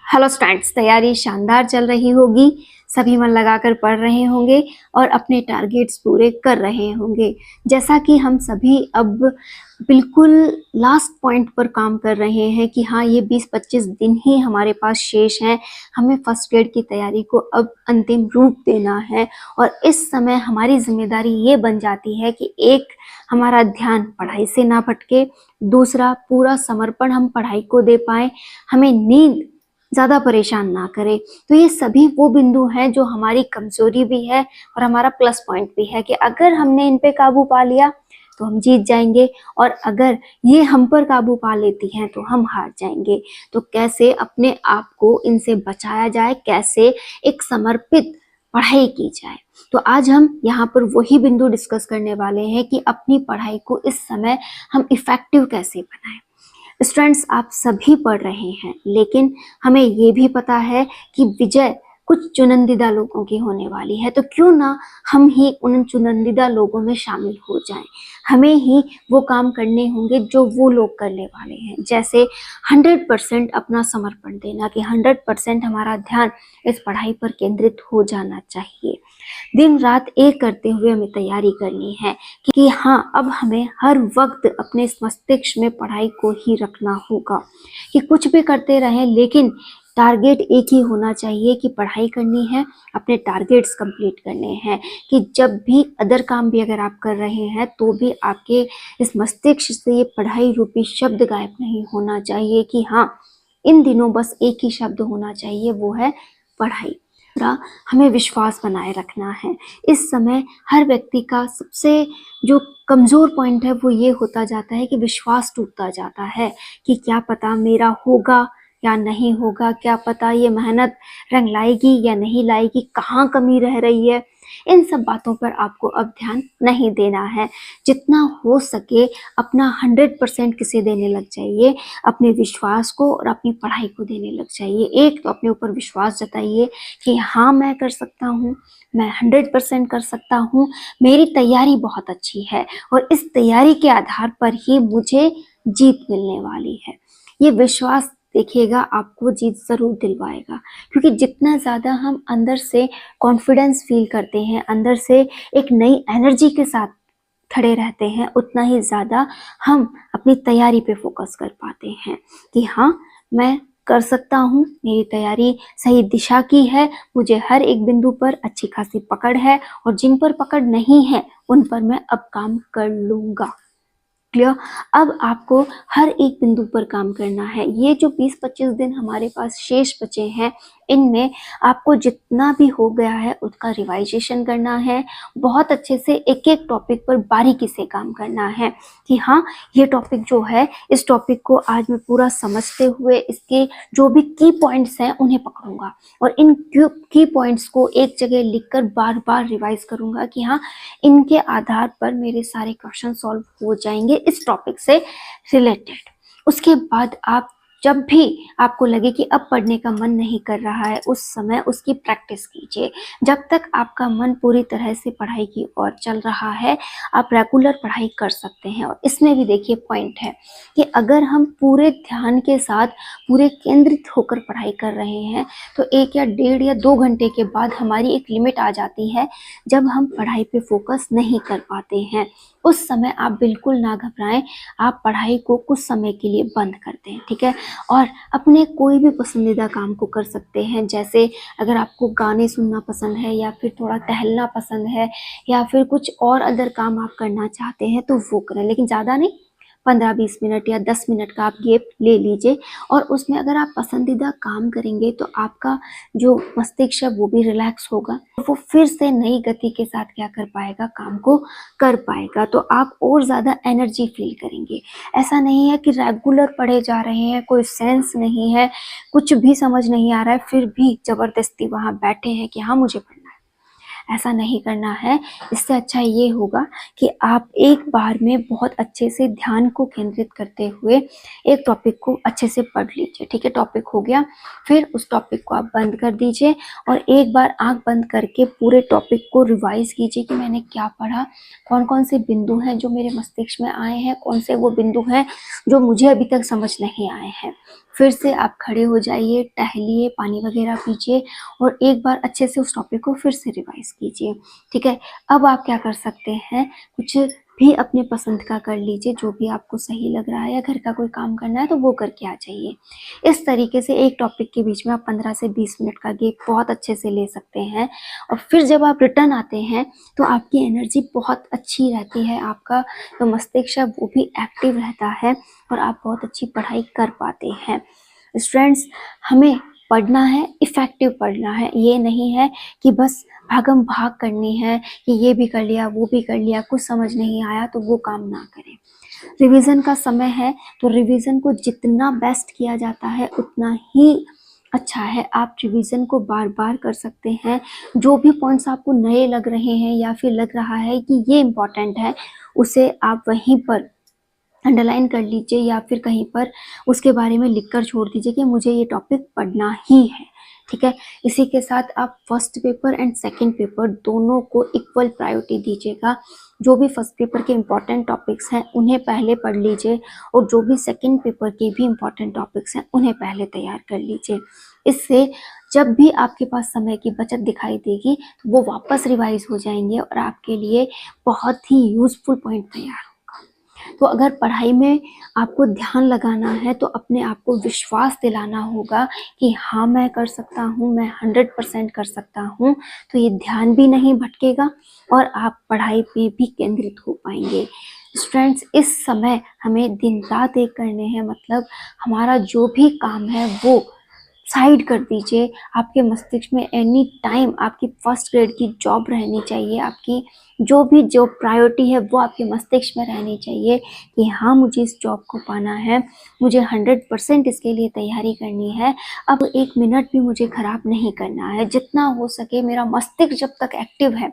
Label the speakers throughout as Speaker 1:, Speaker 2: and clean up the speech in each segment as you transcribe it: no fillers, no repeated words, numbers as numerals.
Speaker 1: Hello students, तैयारी शानदार चल रही होगी। सभी मन लगाकर पढ़ रहे होंगे और अपने टारगेट्स पूरे कर रहे होंगे। जैसा कि हम सभी अब बिल्कुल लास्ट पॉइंट पर काम कर रहे हैं कि हाँ, ये 20-25 दिन ही हमारे पास शेष हैं। हमें फर्स्ट ग्रेड की तैयारी को अब अंतिम रूप देना है और इस समय हमारी जिम्मेदारी ये बन जाती है कि एक, हमारा ध्यान पढ़ाई से ना भटके, दूसरा, पूरा समर्पण हम पढ़ाई को दे पाए, हमें नींद ज्यादा परेशान ना करे। तो ये सभी वो बिंदु हैं जो हमारी कमजोरी भी है और हमारा प्लस पॉइंट भी है कि अगर हमने इन पे काबू पा लिया तो हम जीत जाएंगे, और अगर ये हम पर काबू पा लेती हैं तो हम हार जाएंगे। तो कैसे अपने आप को इनसे बचाया जाए, कैसे एक समर्पित पढ़ाई की जाए, तो आज हम यहाँ पर वही बिंदु डिस्कस करने वाले हैं कि अपनी पढ़ाई को इस समय हम इफेक्टिव कैसे बनाएं। स्टूडेंट्स, आप सभी पढ़ रहे हैं, लेकिन हमें ये भी पता है कि विजय कुछ चुनिंदा लोगों की होने वाली है। तो क्यों ना हम ही उन चुनिंदा लोगों में शामिल हो जाएं। हमें ही वो काम करने होंगे जो वो लोग करने वाले हैं। जैसे 100% अपना समर्पण देना, कि 100% हमारा ध्यान इस पढ़ाई पर केंद्रित हो जाना चाहिए। दिन रात एक करते हुए हमें तैयारी करनी है कि हाँ, अब हमें हर वक्त अपने इस मस्तिष्क में पढ़ाई को ही रखना होगा। कि कुछ भी करते रहें, लेकिन टारगेट एक ही होना चाहिए कि पढ़ाई करनी है, अपने टारगेट्स कंप्लीट करने हैं। कि जब भी अदर काम भी अगर आप कर रहे हैं तो भी आपके इस मस्तिष्क से ये पढ़ाई रूपी शब्द गायब नहीं होना चाहिए कि हाँ, इन दिनों बस एक ही शब्द होना चाहिए, वो है पढ़ाई। हमें विश्वास बनाए रखना है। इस समय हर व्यक्ति का सबसे जो कमजोर पॉइंट है वो ये होता जाता है कि विश्वास टूटता जाता है कि क्या पता मेरा होगा या नहीं होगा, क्या पता ये मेहनत रंग लाएगी या नहीं लाएगी, कहाँ कमी रह रही है। इन सब बातों पर आपको अब ध्यान नहीं देना है। जितना हो सके अपना 100% किसे देने लग जाइए, अपने विश्वास को और अपनी पढ़ाई को देने लग जाइए। एक तो अपने ऊपर विश्वास जताइए कि हाँ, मैं कर सकता हूँ, मैं 100% कर सकता हूँ, मेरी तैयारी बहुत अच्छी है और इस तैयारी के आधार पर ही मुझे जीत मिलने वाली है। ये विश्वास देखिएगा आपको जीत जरूर दिलवाएगा, क्योंकि जितना ज्यादा हम अंदर से कॉन्फिडेंस फील करते हैं, अंदर से एक नई एनर्जी के साथ खड़े रहते हैं, उतना ही ज्यादा हम अपनी तैयारी पे फोकस कर पाते हैं कि हाँ, मैं कर सकता हूँ, मेरी तैयारी सही दिशा की है, मुझे हर एक बिंदु पर अच्छी खासी पकड़ है और जिन पर पकड़ नहीं है उन पर मैं अब काम कर लूंगा। क्लियर? अब आपको हर एक बिंदु पर काम करना है। ये जो 20-25 दिन हमारे पास शेष बचे हैं, इनमें आपको जितना भी हो गया है उसका रिवाइजेशन करना है। बहुत अच्छे से एक एक टॉपिक पर बारीकी से काम करना है कि हाँ, ये टॉपिक जो है, इस टॉपिक को आज मैं पूरा समझते हुए इसके जो भी की पॉइंट्स हैं उन्हें पकड़ूंगा और इन की पॉइंट्स को एक जगह लिखकर बार बार रिवाइज करूंगा कि हाँ, इनके आधार पर मेरे सारे क्वेश्चन सॉल्व हो जाएंगे इस टॉपिक से रिलेटेड। उसके बाद आप जब भी आपको लगे कि अब पढ़ने का मन नहीं कर रहा है, उस समय उसकी प्रैक्टिस कीजिए। जब तक आपका मन पूरी तरह से पढ़ाई की ओर चल रहा है, आप रेगुलर पढ़ाई कर सकते हैं। और इसमें भी देखिए पॉइंट है कि अगर हम पूरे ध्यान के साथ, पूरे केंद्रित होकर पढ़ाई कर रहे हैं, तो 1 या 1.5 या 2 घंटे के बाद हमारी एक लिमिट आ जाती है जब हम पढ़ाई पे फोकस नहीं कर पाते हैं। उस समय आप बिल्कुल ना घबराएं, आप पढ़ाई को कुछ समय के लिए बंद कर दें, ठीक है? और अपने कोई भी पसंदीदा काम को कर सकते हैं। जैसे अगर आपको गाने सुनना पसंद है, या फिर थोड़ा टहलना पसंद है, या फिर कुछ और अदर काम आप करना चाहते हैं तो वो करें, लेकिन ज़्यादा नहीं। 15-20 मिनट या 10 मिनट का आप गैप ले लीजिए और उसमें अगर आप पसंदीदा काम करेंगे तो आपका जो मस्तिष्क है वो भी रिलैक्स होगा, वो फिर से नई गति के साथ क्या कर पाएगा, काम को कर पाएगा। तो आप और ज़्यादा एनर्जी फील करेंगे। ऐसा नहीं है कि रेगुलर पढ़े जा रहे हैं, कोई सेंस नहीं है, कुछ भी समझ नहीं आ रहा है, फिर भी जबरदस्ती वहाँ बैठे हैं कि हाँ, मुझे पढ़ना है। ऐसा नहीं करना है। इससे अच्छा ये होगा कि आप एक बार में बहुत अच्छे से ध्यान को केंद्रित करते हुए एक टॉपिक को अच्छे से पढ़ लीजिए, ठीक है? टॉपिक हो गया, फिर उस टॉपिक को आप बंद कर दीजिए और एक बार आंख बंद करके पूरे टॉपिक को रिवाइज कीजिए कि मैंने क्या पढ़ा, कौन कौन से बिंदु हैं जो मेरे मस्तिष्क में आए हैं, कौन से वो बिंदु हैं जो मुझे अभी तक समझ नहीं आए हैं। फिर से आप खड़े हो जाइए, टहलिए, पानी वगैरह पीजिए और एक बार अच्छे से उस टॉपिक को फिर से रिवाइज कीजिए। ठीक है, अब आप क्या कर सकते हैं, कुछ भी अपने पसंद का कर लीजिए, जो भी आपको सही लग रहा है, या घर का कोई काम करना है तो वो करके आ जाइए। इस तरीके से एक टॉपिक के बीच में आप 15 से 20 मिनट का गैप बहुत अच्छे से ले सकते हैं। और फिर जब आप रिटर्न आते हैं तो आपकी एनर्जी बहुत अच्छी रहती है, आपका जो मस्तिष्क है वो भी एक्टिव रहता है और आप बहुत अच्छी पढ़ाई कर पाते हैं। स्टूडेंट्स, हमें पढ़ना है, इफेक्टिव पढ़ना है, ये नहीं है कि बस भागम भाग करनी है कि ये भी कर लिया वो भी कर लिया, कुछ समझ नहीं आया तो वो काम ना करें। रिवीजन का समय है तो रिवीजन को जितना बेस्ट किया जाता है उतना ही अच्छा है। आप रिवीजन को बार बार कर सकते हैं। जो भी पॉइंट्स आपको नए लग रहे हैं या फिर लग रहा है कि ये इम्पोर्टेंट है, उसे आप वहीं पर अंडरलाइन कर लीजिए या फिर कहीं पर उसके बारे में लिखकर छोड़ दीजिए कि मुझे ये टॉपिक पढ़ना ही है। ठीक है, इसी के साथ आप first paper and second paper दोनों को इक्वल प्रायोरिटी दीजिएगा। जो भी फर्स्ट पेपर के इम्पॉर्टेंट टॉपिक्स हैं उन्हें पहले पढ़ लीजिए और जो भी सेकंड पेपर के भी इम्पॉर्टेंट टॉपिक्स हैं उन्हें पहले तैयार कर लीजिए। इससे जब भी आपके पास समय की बचत दिखाई देगी तो वो वापस रिवाइज हो जाएंगे और आपके लिए बहुत ही यूजफुल पॉइंट तैयार। तो अगर पढ़ाई में आपको ध्यान लगाना है तो अपने आप को विश्वास दिलाना होगा कि हाँ मैं कर सकता हूँ, मैं 100% कर सकता हूँ। तो ये ध्यान भी नहीं भटकेगा और आप पढ़ाई पे भी केंद्रित हो पाएंगे। स्टूडेंट्स, इस समय हमें दिन रात एक करने हैं, मतलब हमारा जो भी काम है वो साइड कर दीजिए। आपके मस्तिष्क में एनी टाइम आपकी फर्स्ट ग्रेड की जॉब रहनी चाहिए, आपकी जो प्रायोरिटी है वो आपके मस्तिष्क में रहनी चाहिए कि हाँ मुझे इस जॉब को पाना है, मुझे 100% इसके लिए तैयारी करनी है। अब एक मिनट भी मुझे ख़राब नहीं करना है, जितना हो सके मेरा मस्तिष्क जब तक एक्टिव है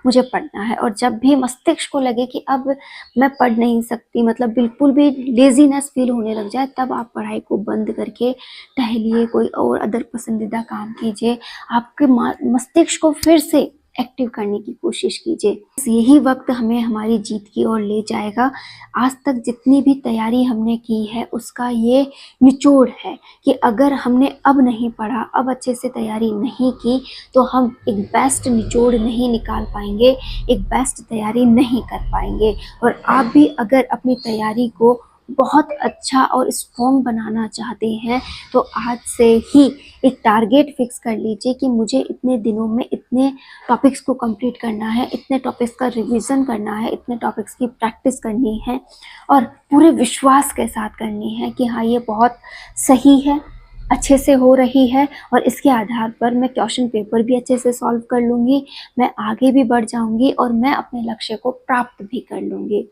Speaker 1: मुझे पढ़ना है। और जब भी मस्तिष्क को लगे कि अब मैं पढ़ नहीं सकती, मतलब बिल्कुल भी लेजीनेस फील होने लग जाए, तब आप पढ़ाई को बंद करके टहलिए, कोई और अदर पसंदीदा काम कीजिए, आपके मस्तिष्क को फिर से एक्टिव करने की कोशिश कीजिए। यही वक्त हमें हमारी जीत की ओर ले जाएगा। आज तक जितनी भी तैयारी हमने की है उसका ये निचोड़ है कि अगर हमने अब नहीं पढ़ा, अब अच्छे से तैयारी नहीं की तो हम एक बेस्ट निचोड़ नहीं निकाल पाएंगे, एक बेस्ट तैयारी नहीं कर पाएंगे। और आप भी अगर अपनी तैयारी को बहुत अच्छा और स्ट्रॉन्ग बनाना चाहते हैं तो आज से ही एक टारगेट फिक्स कर लीजिए कि मुझे इतने दिनों में इतने टॉपिक्स को कंप्लीट करना है, इतने टॉपिक्स का रिवीजन करना है, इतने टॉपिक्स की प्रैक्टिस करनी है और पूरे विश्वास के साथ करनी है कि हाँ ये बहुत सही है, अच्छे से हो रही है और इसके आधार पर मैं क्वेश्चन पेपर भी अच्छे से सॉल्व कर लूँगी, मैं आगे भी बढ़ जाऊँगी और मैं अपने लक्ष्य को प्राप्त भी कर लूँगी।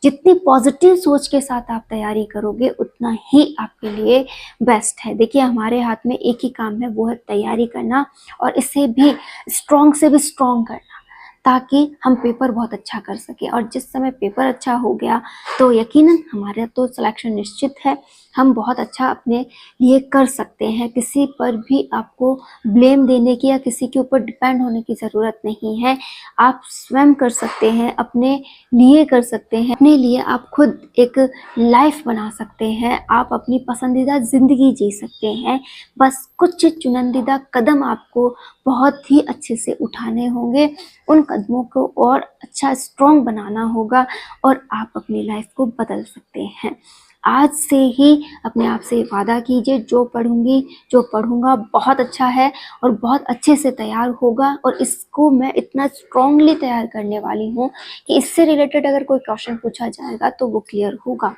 Speaker 1: जितनी पॉजिटिव सोच के साथ आप तैयारी करोगे उतना ही आपके लिए बेस्ट है। देखिए हमारे हाथ में एक ही काम है, वो है तैयारी करना और इससे भी स्ट्रॉन्ग से भी स्ट्रॉन्ग करना, ताकि हम पेपर बहुत अच्छा कर सकें। और जिस समय पेपर अच्छा हो गया तो यकीनन हमारा तो सिलेक्शन निश्चित है, हम बहुत अच्छा अपने लिए कर सकते हैं। किसी पर भी आपको ब्लेम देने की या किसी के ऊपर डिपेंड होने की ज़रूरत नहीं है। आप स्वयं कर सकते हैं, अपने लिए कर सकते हैं, अपने लिए आप खुद एक लाइफ बना सकते हैं, आप अपनी पसंदीदा ज़िंदगी जी सकते हैं। बस कुछ चुनिंदा कदम आपको बहुत ही अच्छे से उठाने होंगे, उन कदमों को और अच्छा स्ट्रॉन्ग बनाना होगा और आप अपनी लाइफ को बदल सकते हैं। आज से ही अपने आप से वादा कीजिए, जो पढ़ूंगी जो पढ़ूंगा बहुत अच्छा है और बहुत अच्छे से तैयार होगा और इसको मैं इतना स्ट्रॉन्गली तैयार करने वाली हूँ कि इससे रिलेटेड अगर कोई क्वेश्चन पूछा जाएगा तो वो क्लियर होगा।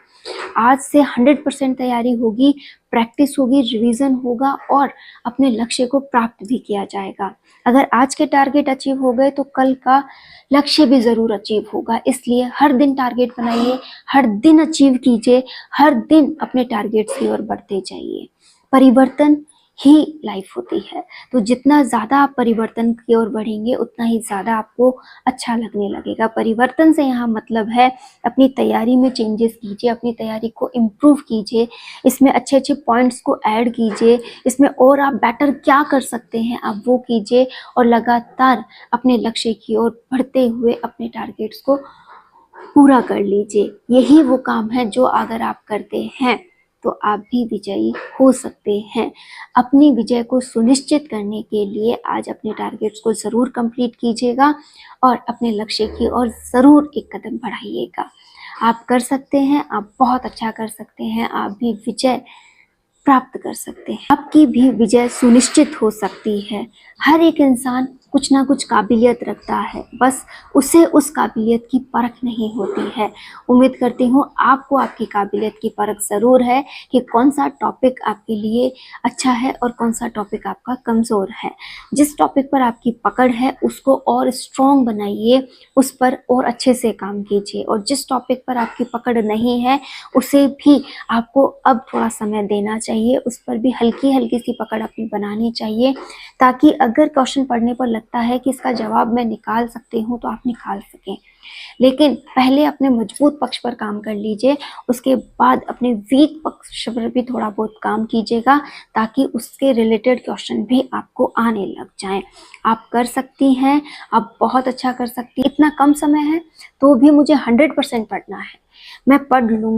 Speaker 1: आज से 100% तैयारी होगी, प्रैक्टिस होगी, रिवीजन होगा और अपने लक्ष्य को प्राप्त भी किया जाएगा। अगर आज के टारगेट अचीव हो गए तो कल का लक्ष्य भी ज़रूर अचीव होगा। इसलिए हर दिन टारगेट बनाइए, हर दिन अचीव कीजिए, हर दिन अपने टारगेट्स की ओर बढ़ते जाइए। परिवर्तन ही लाइफ होती है, तो जितना ज़्यादा आप परिवर्तन की ओर बढ़ेंगे उतना ही ज़्यादा आपको अच्छा लगने लगेगा। परिवर्तन से यहाँ मतलब है अपनी तैयारी में चेंजेस कीजिए, अपनी तैयारी को इम्प्रूव कीजिए, इसमें अच्छे अच्छे पॉइंट्स को ऐड कीजिए, इसमें और आप बेटर क्या कर सकते हैं आप वो कीजिए और लगातार अपने लक्ष्य की ओर बढ़ते हुए अपने टारगेट्स को पूरा कर लीजिए। यही वो काम है जो अगर आप करते हैं तो आप भी विजयी हो सकते हैं। अपनी विजय को सुनिश्चित करने के लिए आज अपने टारगेट्स को ज़रूर कंप्लीट कीजिएगा और अपने लक्ष्य की ओर ज़रूर एक कदम बढ़ाइएगा। आप कर सकते हैं, आप बहुत अच्छा कर सकते हैं, आप भी विजय प्राप्त कर सकते हैं। आपकी भी विजय सुनिश्चित हो सकती है। हर एक इंसान कुछ ना कुछ काबिलियत रखता है, बस उसे उस काबिलियत की परख नहीं होती है। उम्मीद करती हूँ आपको आपकी काबिलियत की परख ज़रूर है कि कौन सा टॉपिक आपके लिए अच्छा है और कौन सा टॉपिक आपका कमज़ोर है। जिस टॉपिक पर आपकी पकड़ है उसको और स्ट्रॉन्ग बनाइए, उस पर और अच्छे से काम कीजिए, और जिस टॉपिक पर आपकी पकड़ नहीं है उसे भी आपको अब थोड़ा समय देना चाहिए, उस पर भी हल्की हल्की सी पकड़ अपनी बनानी चाहिए, ताकि अगर क्वेश्चन पढ़ने पर लगता है कि इसका जवाब मैं निकाल सकती हूँ तो आप निकाल सकें। लेकिन पहले अपने मजबूत पक्ष पर काम कर लीजिए, उसके बाद अपने वीक पक्ष पर भी थोड़ा बहुत काम कीजिएगा, ताकि उसके रिलेटेड क्वेश्चन भी आपको आने लग जाएं। आप कर सकती हैं, आप बहुत अच्छा कर सकती हैं। इतना कम समय है तो भी मुझे 100% पढ़ना है, मैं पढ़ लूँगी।